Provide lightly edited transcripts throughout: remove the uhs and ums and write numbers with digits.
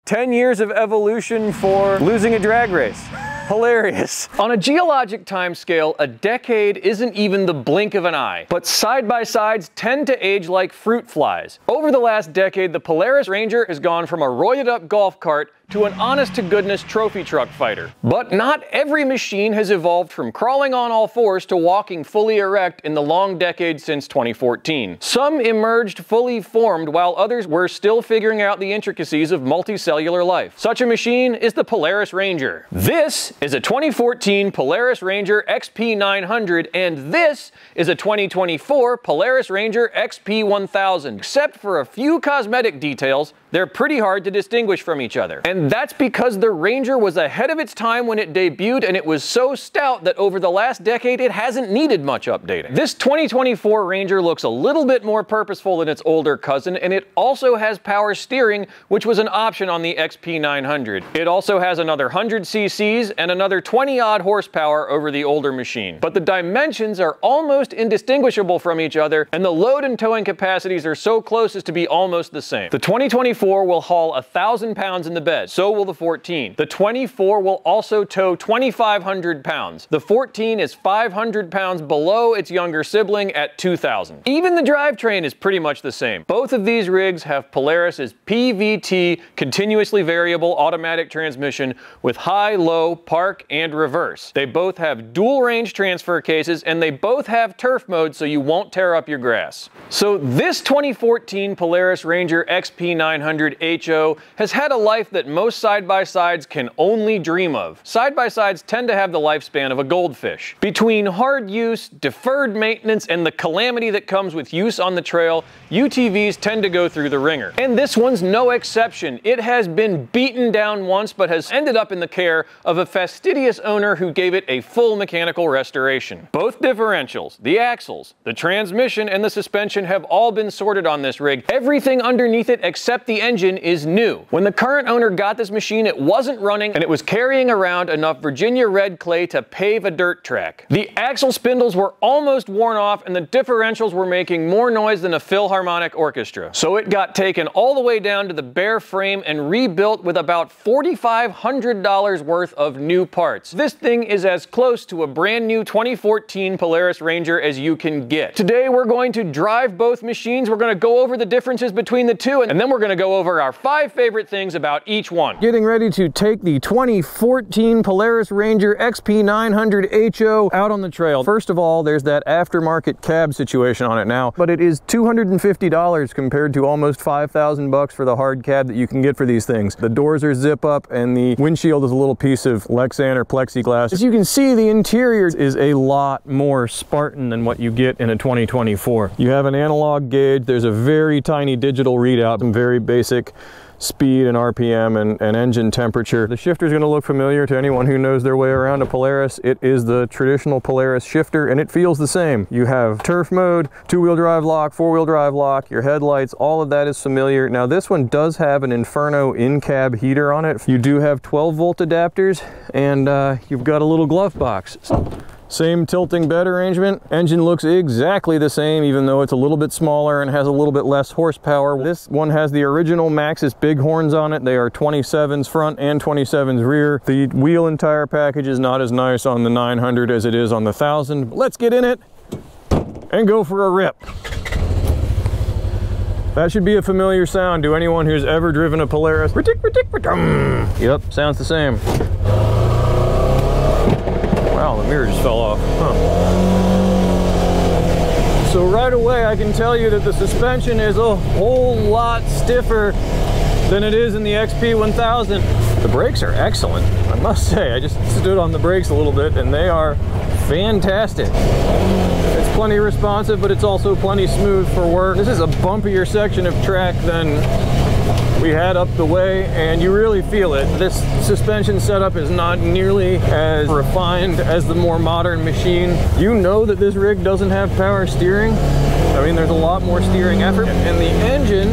10 years of evolution for losing a drag race. Hilarious. On a geologic timescale, a decade isn't even the blink of an eye, but side-by-sides tend to age like fruit flies. Over the last decade, the Polaris Ranger has gone from a roided-up golf cart to an honest-to-goodness trophy truck fighter. But not every machine has evolved from crawling on all fours to walking fully erect in the long decade since 2014. Some emerged fully formed, while others were still figuring out the intricacies of multicellular life. Such a machine is the Polaris Ranger. This is a 2014 Polaris Ranger XP900, and this is a 2024 Polaris Ranger XP1000. Except for a few cosmetic details, they're pretty hard to distinguish from each other. And that's because the Ranger was ahead of its time when it debuted, and it was so stout that over the last decade it hasn't needed much updating. This 2024 Ranger looks a little bit more purposeful than its older cousin, and it also has power steering, which was an option on the XP900. It also has another 100 cc's and another 20-odd horsepower over the older machine. But the dimensions are almost indistinguishable from each other, and the load and towing capacities are so close as to be almost the same. The 2024 will haul 1,000 pounds in the bed, so will the 14. The 24 will also tow 2,500 pounds. The 14 is 500 pounds below its younger sibling at 2,000. Even the drivetrain is pretty much the same. Both of these rigs have Polaris's PVT, continuously variable automatic transmission with high, low, park, and reverse. They both have dual range transfer cases, and they both have turf mode so you won't tear up your grass. So this 2014 Polaris Ranger XP900 HO has had a life that most side-by-sides can only dream of. Side-by-sides tend to have the lifespan of a goldfish. Between hard use, deferred maintenance, and the calamity that comes with use on the trail, UTVs tend to go through the ringer. And this one's no exception. It has been beaten down once, but has ended up in the care of a fastidious owner who gave it a full mechanical restoration. Both differentials, the axles, the transmission, and the suspension have all been sorted on this rig. Everything underneath it except the engine is new. When the current owner got this machine, it wasn't running, and it was carrying around enough Virginia red clay to pave a dirt track. The axle spindles were almost worn off, and the differentials were making more noise than a Philharmonic orchestra. So it got taken all the way down to the bare frame and rebuilt with about $4,500 worth of new parts. This thing is as close to a brand new 2014 Polaris Ranger as you can get. Today we're going to drive both machines, we're going to go over the differences between the two, and then we're going to go over our 5 favorite things about each one. Getting ready to take the 2014 Polaris Ranger XP900 HO out on the trail. First of all, there's that aftermarket cab situation on it now, but it is $250 compared to almost $5,000 for the hard cab that you can get for these things. The doors are zip up, and the windshield is a little piece of Lexan or plexiglass. As you can see, the interior is a lot more Spartan than what you get in a 2024. You have an analog gauge, there's a very tiny digital readout, some very basic speed and RPM and engine temperature. The shifter is going to look familiar to anyone who knows their way around a Polaris. It is the traditional Polaris shifter, and it feels the same. You have turf mode, 2-wheel drive lock, 4-wheel drive lock, your headlights, all of that is familiar. Now this one does have an Inferno in-cab heater on it. You do have 12-volt adapters, and you've got a little glove box. Same tilting bed arrangement. Engine looks exactly the same, even though it's a little bit smaller and has a little bit less horsepower. This one has the original Maxxis bighorns on it. They are 27s front and 27s rear. The wheel and tire package is not as nice on the 900 as it is on the 1000. Let's get in it and go for a rip. That should be a familiar sound to anyone who's ever driven a Polaris. Yep, sounds the same. Wow, the mirror just fell off. Huh. So right away I can tell you that the suspension is a whole lot stiffer than it is in the XP1000. The brakes are excellent, I must say. I just stood on the brakes a little bit and they are fantastic. It's plenty responsive, but it's also plenty smooth for work. This is a bumpier section of track than we had up the way, and you really feel it. This suspension setup is not nearly as refined as the more modern machine. You know that this rig doesn't have power steering. I mean, there's a lot more steering effort, and the engine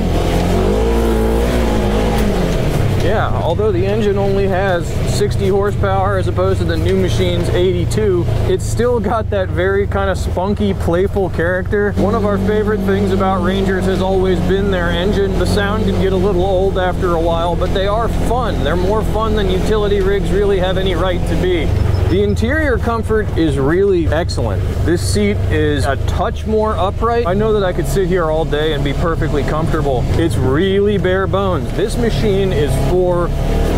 Yeah, although the engine only has 60 horsepower as opposed to the new machine's 82, it's still got that very kind of spunky, playful character. One of our favorite things about Rangers has always been their engine. The sound can get a little old after a while, but they are fun. They're more fun than utility rigs really have any right to be. The interior comfort is really excellent. This seat is a touch more upright. I know that I could sit here all day and be perfectly comfortable. It's really bare bones. This machine is for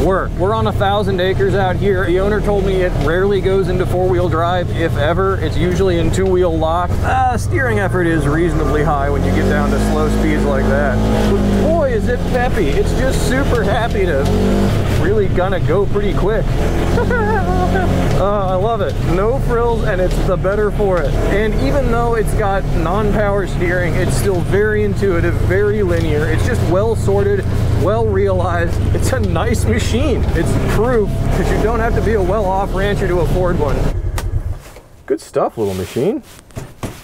work. We're on 1,000 acres out here. The owner told me it rarely goes into four-wheel drive, if ever. It's usually in two-wheel lock. Steering effort is reasonably high when you get down to slow speeds like that. But boy, is it peppy. It's just super happy to really gonna go pretty quick. I love it. No frills, and it's the better for it. And even though it's got non-power steering, it's still very intuitive, very linear. It's just well sorted, well realized. It's a nice machine. It's proof that you don't have to be a well-off rancher to afford one. Good stuff, little machine.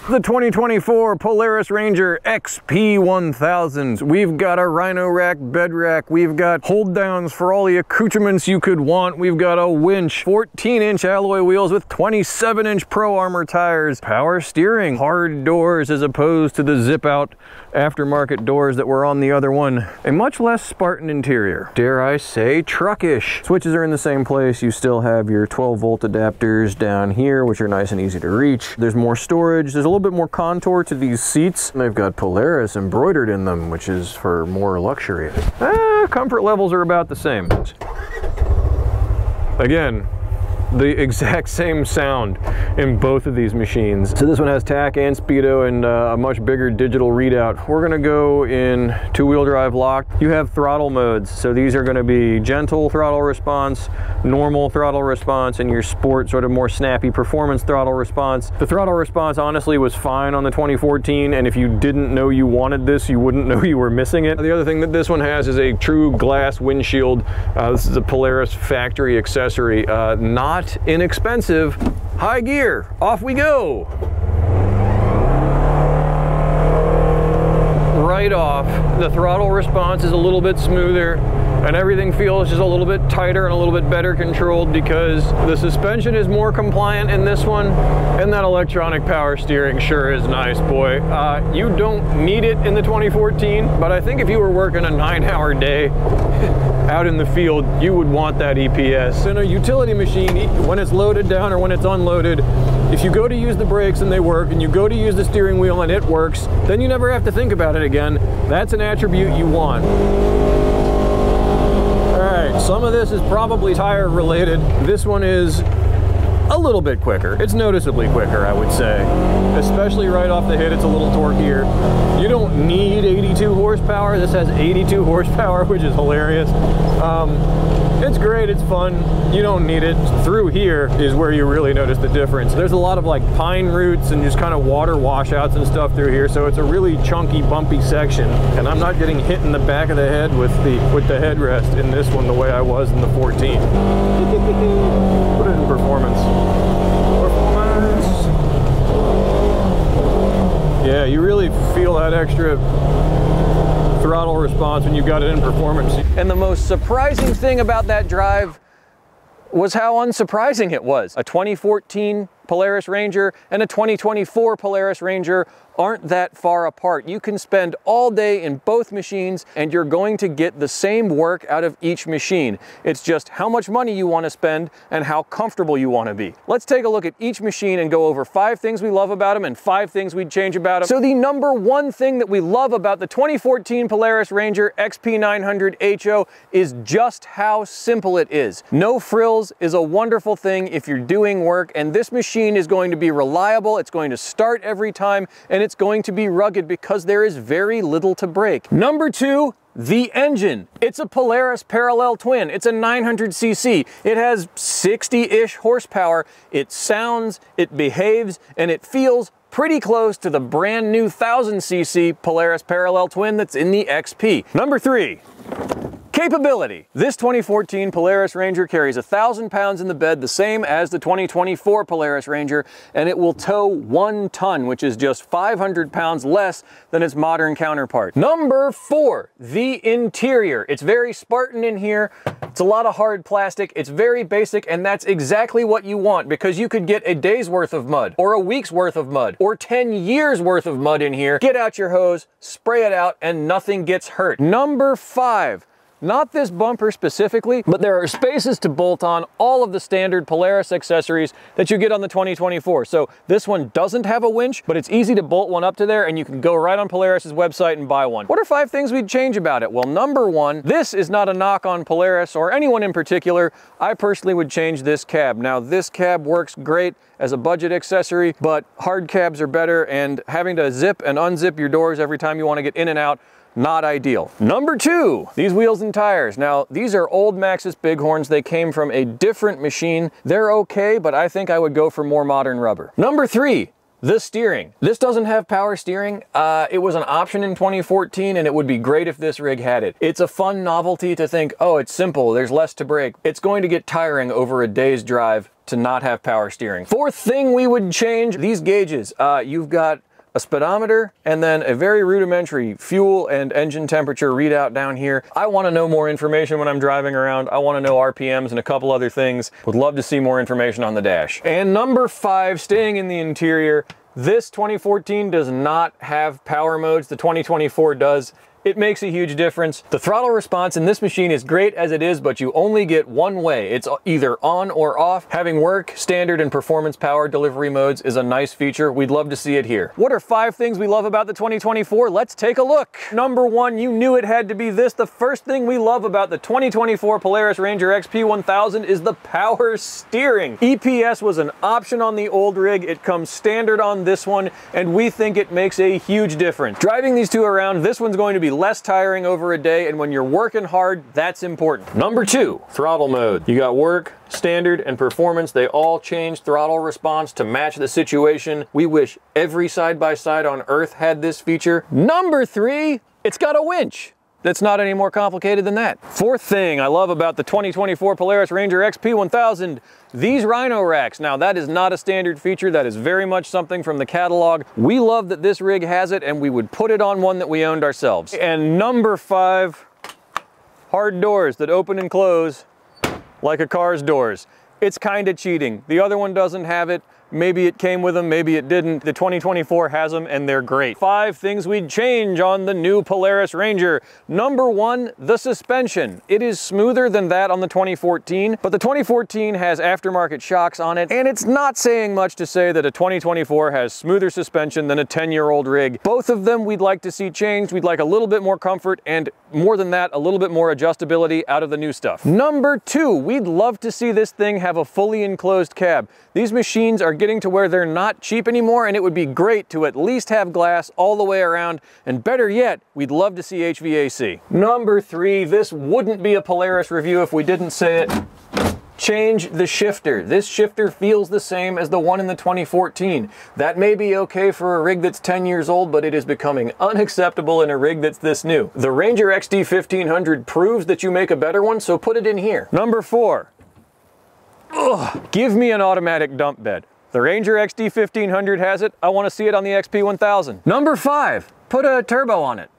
The 2024 Polaris Ranger XP1000. We've got a rhino rack, bed rack. We've got hold downs for all the accoutrements you could want. We've got a winch, 14-inch alloy wheels with 27-inch Pro Armor tires, power steering, hard doors as opposed to the zip out aftermarket doors that were on the other one. A much less Spartan interior. Dare I say truckish. Switches are in the same place. You still have your 12-volt adapters down here, which are nice and easy to reach. There's more storage. There's a little bit more contour to these seats. They've got Polaris embroidered in them, which is for more luxury. Comfort levels are about the same. Again, the exact same sound in both of these machines. So this one has TAC and Speedo and a much bigger digital readout. We're gonna go in two-wheel drive lock. You have throttle modes. So these are gonna be gentle throttle response, normal throttle response, and your sport sort of more snappy performance throttle response. The throttle response honestly was fine on the 2014, and if you didn't know you wanted this, you wouldn't know you were missing it. The other thing that this one has is a true glass windshield. This is a Polaris factory accessory. Not inexpensive. High gear, off we go. Right off, the throttle response is a little bit smoother and everything feels just a little bit tighter and a little bit better controlled because the suspension is more compliant in this one, and that electronic power steering sure is nice, boy. You don't need it in the 2014, but I think if you were working a 9-hour day out in the field, you would want that EPS. In a utility machine, when it's loaded down or when it's unloaded, if you go to use the brakes and they work, and you go to use the steering wheel and it works, then you never have to think about it again. That's an attribute you want. Alright, some of this is probably tire related. This one is a little bit quicker. It's noticeably quicker, I would say. Especially right off the hit, it's a little torquier. You don't need 82 horsepower. This has 82 horsepower, which is hilarious. It's great, it's fun. You don't need it. Through here is where you really notice the difference. There's a lot of like pine roots and just kind of water washouts and stuff through here, so it's a really chunky, bumpy section. And I'm not getting hit in the back of the head with the headrest in this one the way I was in the 14. Put it in performance. Yeah, you really feel that extra throttle response when you got it in performance. And the most surprising thing about that drive was how unsurprising it was. A 2014 Polaris Ranger and a 2024 Polaris Ranger aren't that far apart. You can spend all day in both machines and you're going to get the same work out of each machine. It's just how much money you want to spend and how comfortable you want to be. Let's take a look at each machine and go over 5 things we love about them and 5 things we'd change about them. So the number 1 thing that we love about the 2014 Polaris Ranger XP900 HO is just how simple it is. No frills is a wonderful thing if you're doing work, and this machine is going to be reliable, it's going to start every time, and it's going to be rugged because there is very little to break. Number 2, the engine. It's a Polaris parallel twin. It's a 900cc. It has 60-ish horsepower. It sounds, it behaves, and it feels pretty close to the brand new 1000cc Polaris parallel twin that's in the XP. Number 3. Capability. This 2014 Polaris Ranger carries 1,000 pounds in the bed, the same as the 2024 Polaris Ranger, and it will tow 1 ton, which is just 500 pounds less than its modern counterpart. Number 4, the interior. It's very Spartan in here. It's a lot of hard plastic. It's very basic, and that's exactly what you want, because you could get a day's worth of mud, or a week's worth of mud, or 10 years worth of mud in here. Get out your hose, spray it out, and nothing gets hurt. Number 5. Not this bumper specifically, but there are spaces to bolt on all of the standard Polaris accessories that you get on the 2024. So this one doesn't have a winch, but it's easy to bolt one up to there, and you can go right on Polaris's website and buy one. What are 5 things we'd change about it? Well, number 1, this is not a knock on Polaris or anyone in particular. I personally would change this cab. Now, this cab works great as a budget accessory, but hard cabs are better, and having to zip and unzip your doors every time you want to get in and out, not ideal. Number 2, these wheels and tires. Now, these are old Maxxis Bighorns. They came from a different machine. They're okay, but I think I would go for more modern rubber. Number 3, the steering. This doesn't have power steering. It was an option in 2014, and it would be great if this rig had it. It's a fun novelty to think, oh, it's simple, there's less to brake. It's going to get tiring over a day's drive to not have power steering. 4th thing we would change, these gauges. You've got a speedometer, and then a very rudimentary fuel and engine temperature readout down here. I want to know more information when I'm driving around. I want to know RPMs and a couple other things. Would love to see more information on the dash. And number 5, staying in the interior, this 2014 does not have power modes. The 2024 does. It makes a huge difference. The throttle response in this machine is great as it is, but you only get one way. It's either on or off. Having work, standard, and performance power delivery modes is a nice feature. We'd love to see it here. What are 5 things we love about the 2024? Let's take a look. Number 1, you knew it had to be this. The first thing we love about the 2024 Polaris Ranger XP 1000 is the power steering. EPS was an option on the old rig. It comes standard on this one, and we think it makes a huge difference. Driving these two around, this one's going to be less tiring over a day, and when you're working hard, that's important. Number 2, throttle mode. You got work, standard, and performance. They all change throttle response to match the situation. We wish every side-by-side on Earth had this feature. Number 3, it's got a winch. That's not any more complicated than that. 4th thing I love about the 2024 Polaris Ranger XP 1000, these Rhino racks. Now, that is not a standard feature. That is very much something from the catalog. We love that this rig has it, and we would put it on one that we owned ourselves. And number 5, hard doors that open and close like a car's doors. It's kind of cheating. The other one doesn't have it. Maybe it came with them, maybe it didn't. The 2024 has them, and they're great. 5 things we'd change on the new Polaris Ranger. Number 1, the suspension. It is smoother than that on the 2014, but the 2014 has aftermarket shocks on it, and it's not saying much to say that a 2024 has smoother suspension than a 10-year-old rig. Both of them we'd like to see changed. We'd like a little bit more comfort, and more than that, a little bit more adjustability out of the new stuff. Number 2, we'd love to see this thing have a fully enclosed cab. These machines are getting to where they're not cheap anymore, and it would be great to at least have glass all the way around, and better yet, we'd love to see HVAC. Number 3, this wouldn't be a Polaris review if we didn't say it. Change the shifter. This shifter feels the same as the one in the 2014. That may be okay for a rig that's 10 years old, but it is becoming unacceptable in a rig that's this new. The Ranger XD 1500 proves that you make a better one, so put it in here. Number 4, give me an automatic dump bed. The Ranger XD 1500 has it. I want to see it on the XP 1000. Number 5, put a turbo on it.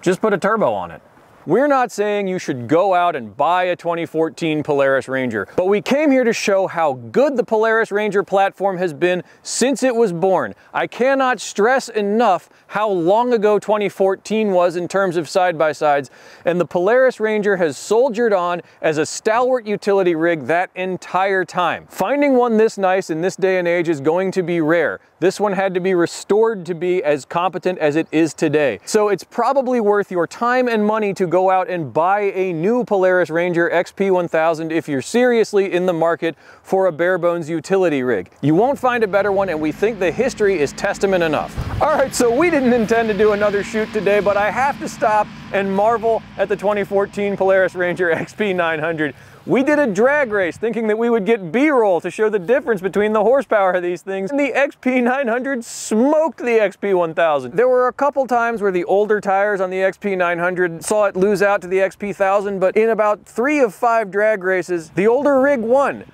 Just put a turbo on it. We're not saying you should go out and buy a 2014 Polaris Ranger, but we came here to show how good the Polaris Ranger platform has been since it was born. I cannot stress enough how long ago 2014 was in terms of side-by-sides, and the Polaris Ranger has soldiered on as a stalwart utility rig that entire time. Finding one this nice in this day and age is going to be rare. This one had to be restored to be as competent as it is today. So it's probably worth your time and money to go out and buy a new Polaris Ranger XP 1000 if you're seriously in the market for a bare bones utility rig. You won't find a better one, and we think the history is testament enough. All right, so we didn't intend to do another shoot today, but I have to stop and marvel at the 2014 Polaris Ranger XP900. We did a drag race thinking that we would get B-roll to show the difference between the horsepower of these things, and the XP900 smoked the XP1000. There were a couple times where the older tires on the XP900 saw it lose out to the XP1000, but in about 3 of 5 drag races, the older rig won.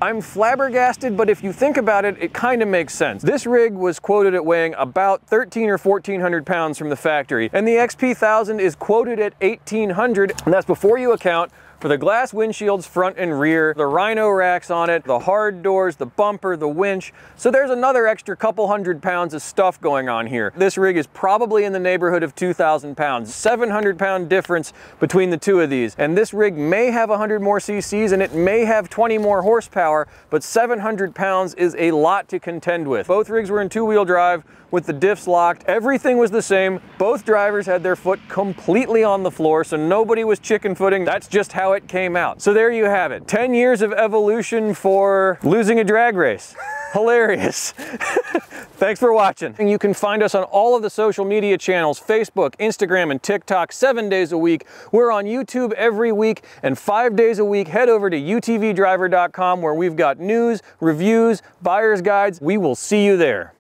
I'm flabbergasted, but if you think about it, it kind of makes sense. This rig was quoted at weighing about 1,300 or 1,400 pounds from the factory, and the XP1000 is quoted at 1,800, and that's before you account for the glass windshields front and rear, the rhino racks on it, the hard doors, the bumper, the winch. So there's another extra couple hundred pounds of stuff going on here. This rig is probably in the neighborhood of 2,000 pounds, 700-pound difference between the two of these. And this rig may have 100 more cc's and it may have 20 more horsepower, but 700 pounds is a lot to contend with. Both rigs were in 2-wheel drive with the diffs locked. Everything was the same. Both drivers had their foot completely on the floor, so nobody was chicken footing. That's just how it came out. So there you have it. 10 years of evolution for losing a drag race. Hilarious. Thanks for watching. And you can find us on all of the social media channels, Facebook, Instagram, and TikTok 7 days a week. We're on YouTube every week, and 5 days a week, head over to utvdriver.com where we've got news, reviews, buyer's guides. We will see you there.